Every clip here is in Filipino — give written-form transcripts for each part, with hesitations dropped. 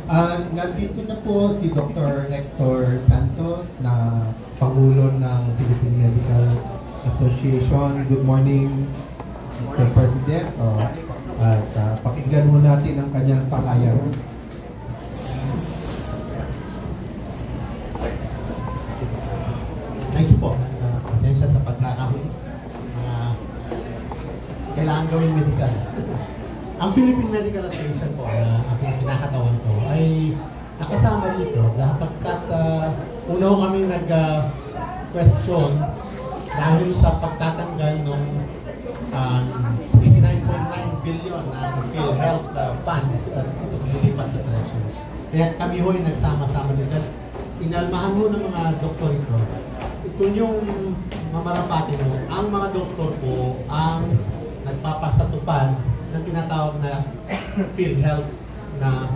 Nandito na po si Dr. Hector Santos na Pangulo ng Philippine Medical Association. Good morning, Mr. President. Pakinggan mo natin ang kanyang pahayag. Thank you po. Pasensya sa pagkakahuli. Kailangan gawing medical. Ang Philippine Medical Association po na aking kinakatawan ko ay nakasama dito sapagkat una ho kami nag-question dahil sa pagtatanggal ng 89.9 billion na PhilHealth funds at lilipat sa treasury. Kaya kami ho'y nagsama-sama dito. Inalmahan ho ng mga doktor ito. Kung yung mamarapati mo, ang mga doktor po ang nagpapasatupad ng tinatawag na PhilHealth na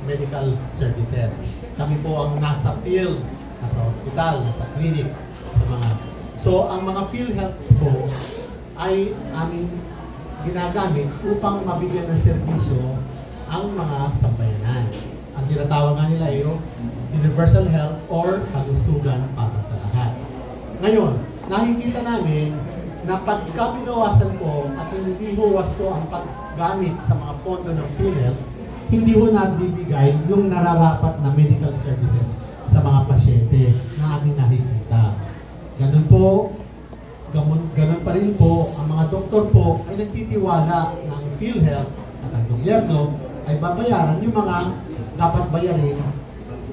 medical services. Kami po ang nasa field, nasa hospital, nasa clinic, sa mga. So, ang mga PhilHealth po ay aming ginagamit upang mabigyan ng serbisyo ang mga sambayanan. Ang tinatawag nga nila ay universal health or kalusugan para sa lahat. Ngayon, nakikita namin na pagka binawasan po at hindi ho wasto ang paggamit sa mga pondo ng PhilHealth, hindi ho nabibigay yung nararapat na medical services sa mga pasyente na aming nakikita. Ganun po, ganun pa rin po, ang mga doktor po ay nagtitiwala ng PhilHealth at ang gobyerno ay babayaran yung mga dapat bayarin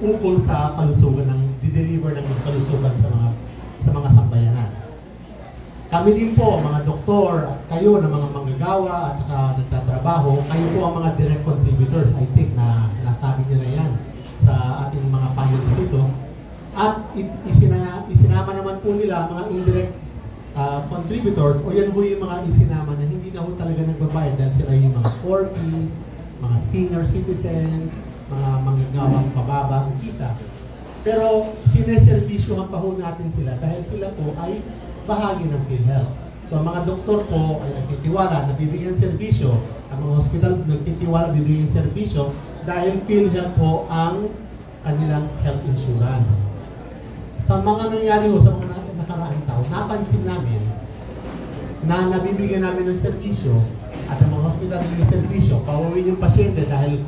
ukol sa kalusugan ng dideliver ng kalusugan sa mga sambayanan. Kami din po, mga doktor, kayo na mga manggagawa at saka nagtatrabaho, kayo po ang mga direct contributors, I think, na nasabi niyo na yan sa ating mga panelists dito. At isinama naman po nila mga indirect contributors, o yan po yung mga isinama na hindi na po talaga nagbabayad dahil sila yung mga 40s, mga senior citizens, mga manggagawang pababa ang kita. Pero sineservisyohan pa po natin sila dahil sila po ay bahagi ng PhilHealth. So, ang mga doktor po ay nagtitiwala, nabibigyan serbisyo. Ang mga hospital nagtitiwala, bibigyan serbisyo dahil PhilHealth po ang kanilang health insurance. Sa mga nangyari ho, sa mga nakaraang taon, napansin namin na nabibigyan namin ng serbisyo at ang mga hospital nabibigyan serbisyo, pauwiin yung pasyente dahil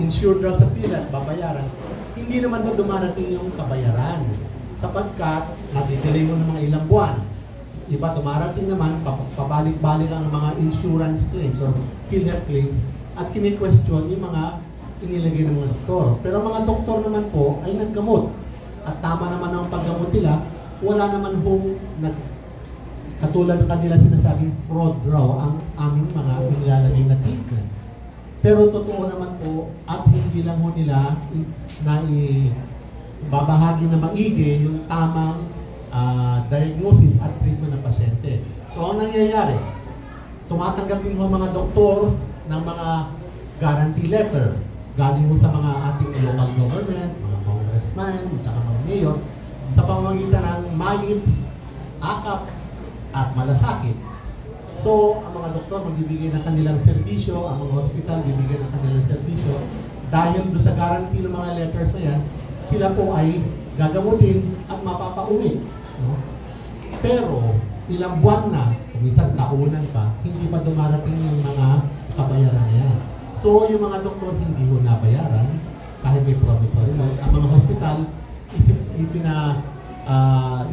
insured daw sa PhilHealth, babayaran. Hindi naman mo dumarating yung kabayaran sapagkat natidelay mo ng mga ilang buwan. Iba dumarating naman, pabalik-balik ang mga insurance claims or PhilHealth claims at kini-question yung mga inilagay ng mga doktor. Pero mga doktor naman po ay naggamot at tama naman ang paggamot nila, wala naman hong katulad ng kanila sinasabing fraud raw ang aming mga inilalagay na treatment. Pero totoo naman po at hindi lang ho nila babahagi na maigi yung tamang diagnosis at treatment ng pasyente. So, ang nangyayari, tumatanggap din ho mga doktor ng mga guarantee letter galing mo sa mga ating local government, mga congressman, at mga mayor, sa pamamagitan ng mayib, akap, at malasakit. So, ang mga doktor magbibigay ng kanilang serbisyo, ang mga hospital bibigyan ng kanilang serbisyo, dahil doon sa guarantee ng mga letters na yan, sila po ay gagamutin at mapapauwi. No? Pero, ilang buwan na, kung isang taonan pa, hindi pa dumarating yung mga kabayaran na yan. So, yung mga doktor hindi ho nabayaran, kahit may promissory note. Ang mga hospital,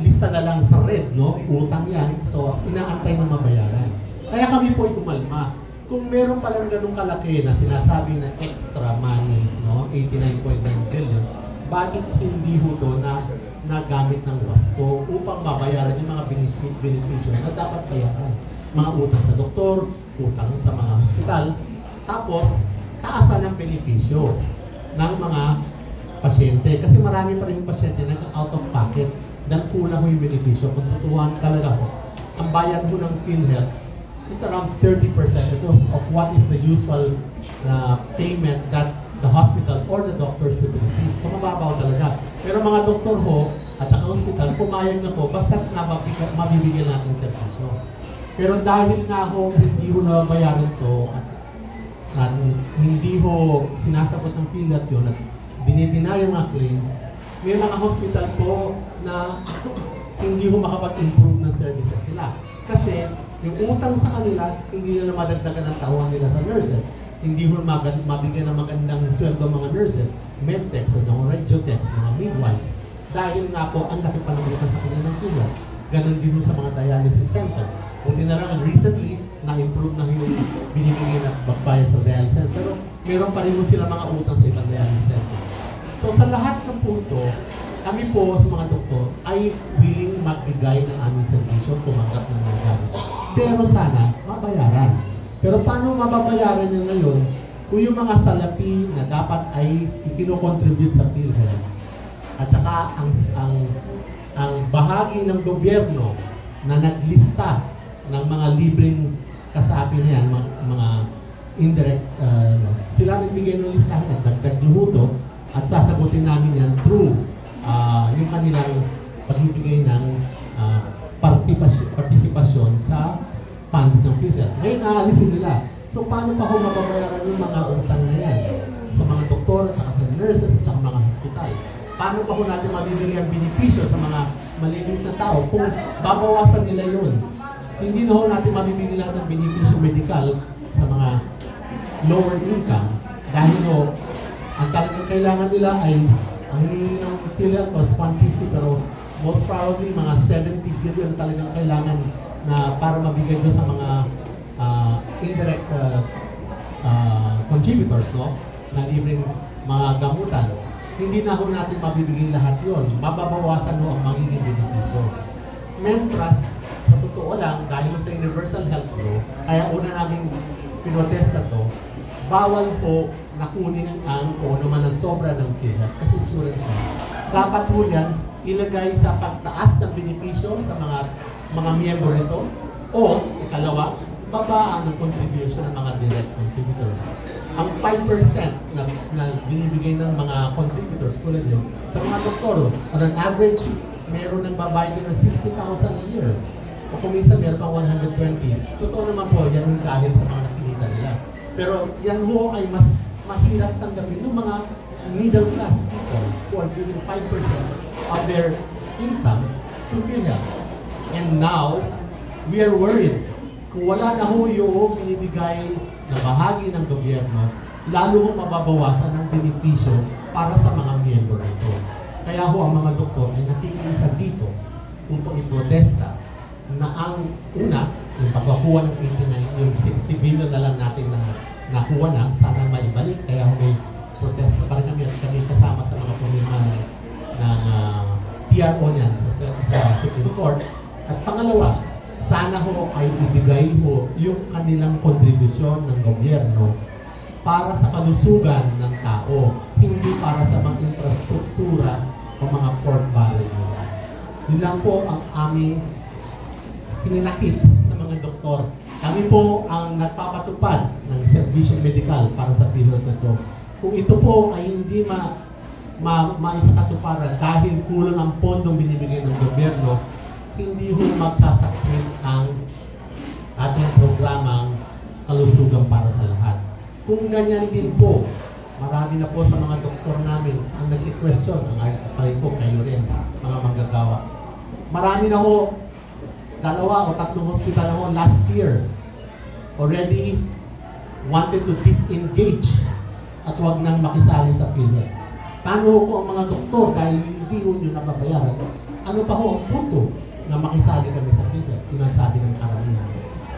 lista na lang sa red, no? Utang yan. So, inaantay na mabayaran. Kaya kami po ay kumalma. Kung meron palang ganung kalaki na sinasabi na extra money, no? 89.9 billion, bakit hindi ho doon na nagamit ng wasto upang mabayaran yung mga benepisyo na dapat bayaran? Mga utang sa doktor, utang sa mga hospital, tapos taasan ng benepisyo ng mga pasyente. Kasi marami pa rin yung pasyente na out of pocket dahil kulang ho yung benepisyo. Kung tutuhan talaga ho, ang bayad ho ng PhilHealth, it's around 30% of what is the usual payment that the hospital or the doctor should receive. So mababaw talaga. Pero mga doktor ho at saka hospital, pumayag na po basta mabibigyan natin ng serbisyo. Pero dahil nga ho hindi ho nabayaran to at at hindi ho sinasagot ng PhilHealth yun at dinideny yung mga claims, may mga hospital po na hindi ho makapag-improve ng services nila. Kasi yung utang sa kanila, hindi nila madagdagan ang tawag nila sa nurses. Hindi ho mabigyan ng magandang sweldo mga nurses, medtechs, mga radiotechs, mga midwives. Dahil nga po, ang laki pa ng utang sa kanila ng PhilHealth. Ganon din ho sa mga dialysis center. Buti na lang recently, na-improve na yung binibigyan at bagbayan sa dialysis center. Pero meron pa rin ho sila mga utang sa ibang dialysis center. So sa lahat ng punto, kami po sa mga doktor ay willing magbigay ng aming servisyo, tumanggap ng mga gamit. Pero sana, mabayaran. Pero paano mababayaran nyo ngayon kung yung mga salapi na dapat ay ikinocontribute sa PhilHealth at saka ang bahagi ng gobyerno na naglista ng mga libreng kasapi na yan, mga indirect, sila nagbigay ng listahan at dagdag luhuto at sasagutin namin yan through yung kanilang pagbibigay ng partisipasyon sa funds ng PhilHealth. Ngayon, naalisin nila. So, paano pa ho mababayaran yung mga utang na yan? Sa mga doktor, at saka sa nurses, at saka mga hospital. Paano pa ho natin mabibigay ang benepisyo sa mga malilit na tao kung babawasan nila yun? Hindi na ho natin mabibigay lahat ng benepisyo medical sa mga lower income dahil ho, ang talagang kailangan nila ay ang hinihingi ng PhilHealth was 150 pero most probably mga 70 billion talagang kailangan na para mabigay doon sa mga indirect contributors, no? Na libreng mga gamutan. Hindi na ho natin mabibigay lahat yon. Mababawasan ho ang magiging benepisyo. Mentras, sa totoo lang, dahil sa Universal Health Law, kaya una namin pinotesta to, bawal po na kunin ang kung ano man ang sobra ng PhilHealth kasi insurance mo. Dapat po yan ilagay sa pagtaas ng benepisyo sa mga miyembro nito o, ikalawa, babaan ng contribution ng mga direct contributors. Ang 5% na binibigay ng mga contributors, tulad yun, sa mga doktor, on an average, meron nagbabayad ng 60,000 a year. O kung minsan meron pang 120. Totoo naman po, yan yung dahil sa mga nakikita nila. Pero yan ho ay mas mahirap tanggapin ng mga middle class people who are giving 5% of their income to PhilHealth. And now, we are worried kung wala na ho yung binibigay na bahagi ng gobyerno, lalo hong mababawasan ang benepisyo para sa mga miyembro nito. Kaya ho ang mga doktor ay nakikiisa dito upang iprotesta na ang una, yung pagkakuha ng 89, yung 60 billion na lang natin na nakuha na, sana maibalik. Kaya ho may protesta pa rin kami at kami kasama sa mga pumima ng PRO niyan sa Supreme Court. At pangalawa, sana ho ay ibigay ho yung kanilang kontribusyon ng gobyerno para sa kalusugan ng tao, hindi para sa mga infrastruktura o mga port valley nila. Yun lang po ang aming hininakit sa mga doktor. Kami po ang nagpapatupad ng serbisyong medikal para sa PhilHealth na ito. Kung ito po ay hindi maisakatuparan dahil kulang ang pondong binibigay ng gobyerno, hindi ho magsasucceed ang ating programang kalusugan para sa lahat. Kung ganyan din po, marami na po sa mga doktor namin ang nag-question, ang parin po kayo rin, mga manggagawa. Marami na ho, 2 o 3 hospital na ho last year already wanted to disengage at huwag nang makisali sa PhilHealth. Paano po ang mga doktor dahil hindi ho nyo nababayaran? Ano pa ho ang punto na makisali kami sa PhilHealth? Yun ang sabi ng karamihan.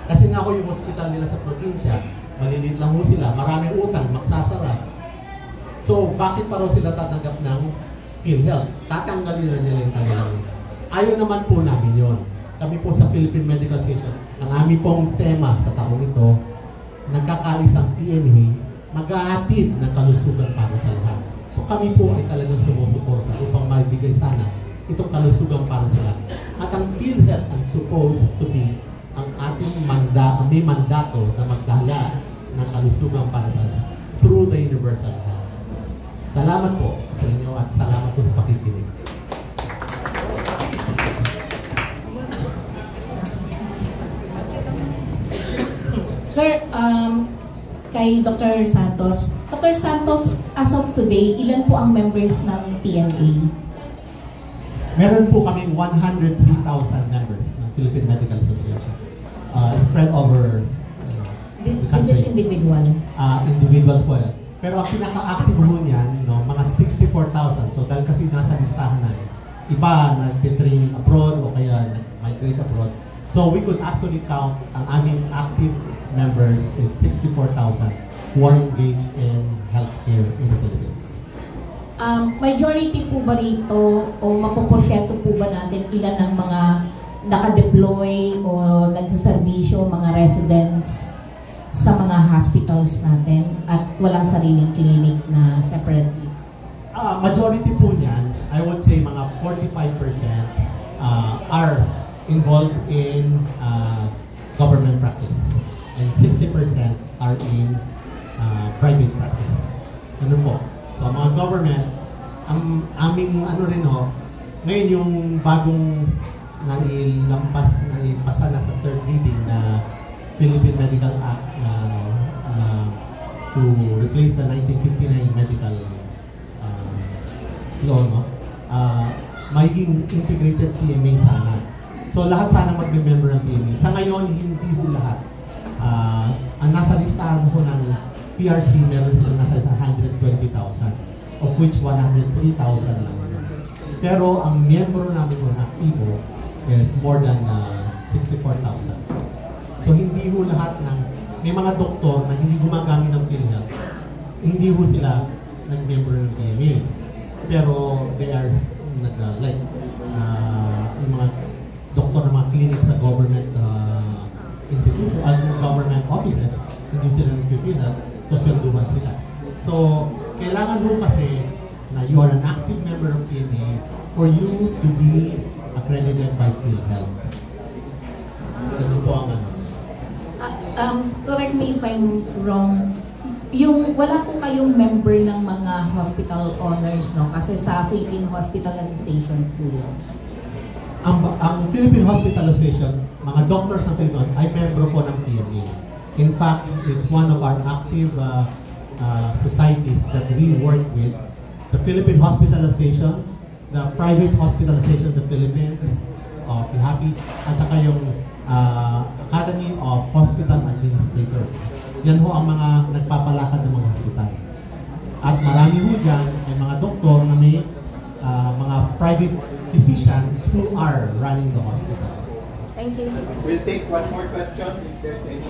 Kasi nga ho yung hospital nila sa probinsya, maliliit lang ho sila, maraming utang, magsasara. So, bakit pa raw sila tatanggap ng PhilHealth? Tatanggalin na nila yung kanilang. Ayaw naman po namin yun. Kami po sa Philippine Medical Association, ang aming pong tema sa taong ito, nagkakaisang PMA, maghahatid ng kalusugan para sa lahat. So kami po ay talagang sumusuporta upang maibigay sana itong kalusugan para sa lahat. At ang PhilHealth ang supposed to be ang ating may mandato na magdala ng kalusugan para sa through the universal health. Salamat po sa inyo at salamat po sa pakikinig. Sir, kay Dr. Santos. Dr. Santos, as of today, ilan po ang members ng PMA? Meron po kaming 103,000 members ng Philippine Medical Association. Spread over This is individual. Individuals po yan. Pero ang pinaka-active po niyan, no, mga 64,000. So dahil kasi nasa listahan namin, iba nag-training abroad o kaya nag-migrate abroad. So we could actually count ang aming active members is 64,000 who are engaged in healthcare in the Philippines. Majority po ba rito o mapoporsyento po ba natin ilan ng mga naka-deploy o nagsaserbisyo, mga residents sa mga hospitals natin at walang sariling clinic na separately? Majority po niyan, I would say mga 45% are involved in government practice and 60% are in private practice. Ano po? So mga government, ang aming ano rin ho, ngayon yung bagong naipasa na sa third reading na Philippine Medical Act na to replace the 1959 medical law, no? Magiging integrated PMA sana. So lahat sana mag-member ng PMA. Sa ngayon, hindi po lahat. Ang nasa listahan po ng PRC, meron silang nasa 120,000, of which 103,000 lang. Pero ang miyembro namin po na aktibo is more than 64,000. So hindi po lahat ng, may mga doktor na hindi gumagamit ng PhilHealth, hindi po sila nag-member ng PMA. Pero they are like yung mga doktor ng mga clinic sa government institution, government offices, hindi sila nag-PhilHealth, so swelduhan sila. So kailangan mo kasi na you are an active member of PMA for you to be accredited by PhilHealth. Ano po ang ano? Correct me if I'm wrong. Yung wala po kayong member ng mga hospital owners, no? Kasi sa Philippine Hospital Association po yun. Ang Philippine Hospital Association, mga doctors ng Philippines, ay membro po ng PMA. In fact, it's one of our active societies that we work with. The Philippine Hospital Association, the Private Hospital Association of the Philippines, PHAPI, at saka yung Academy of Hospital Administrators. Yan ho ang mga nagpapalakad ng mga hospital. At marami ho dyan ay mga doktor na may mga private physicians who are running the hospitals. Thank you. We'll take one more question if there's any.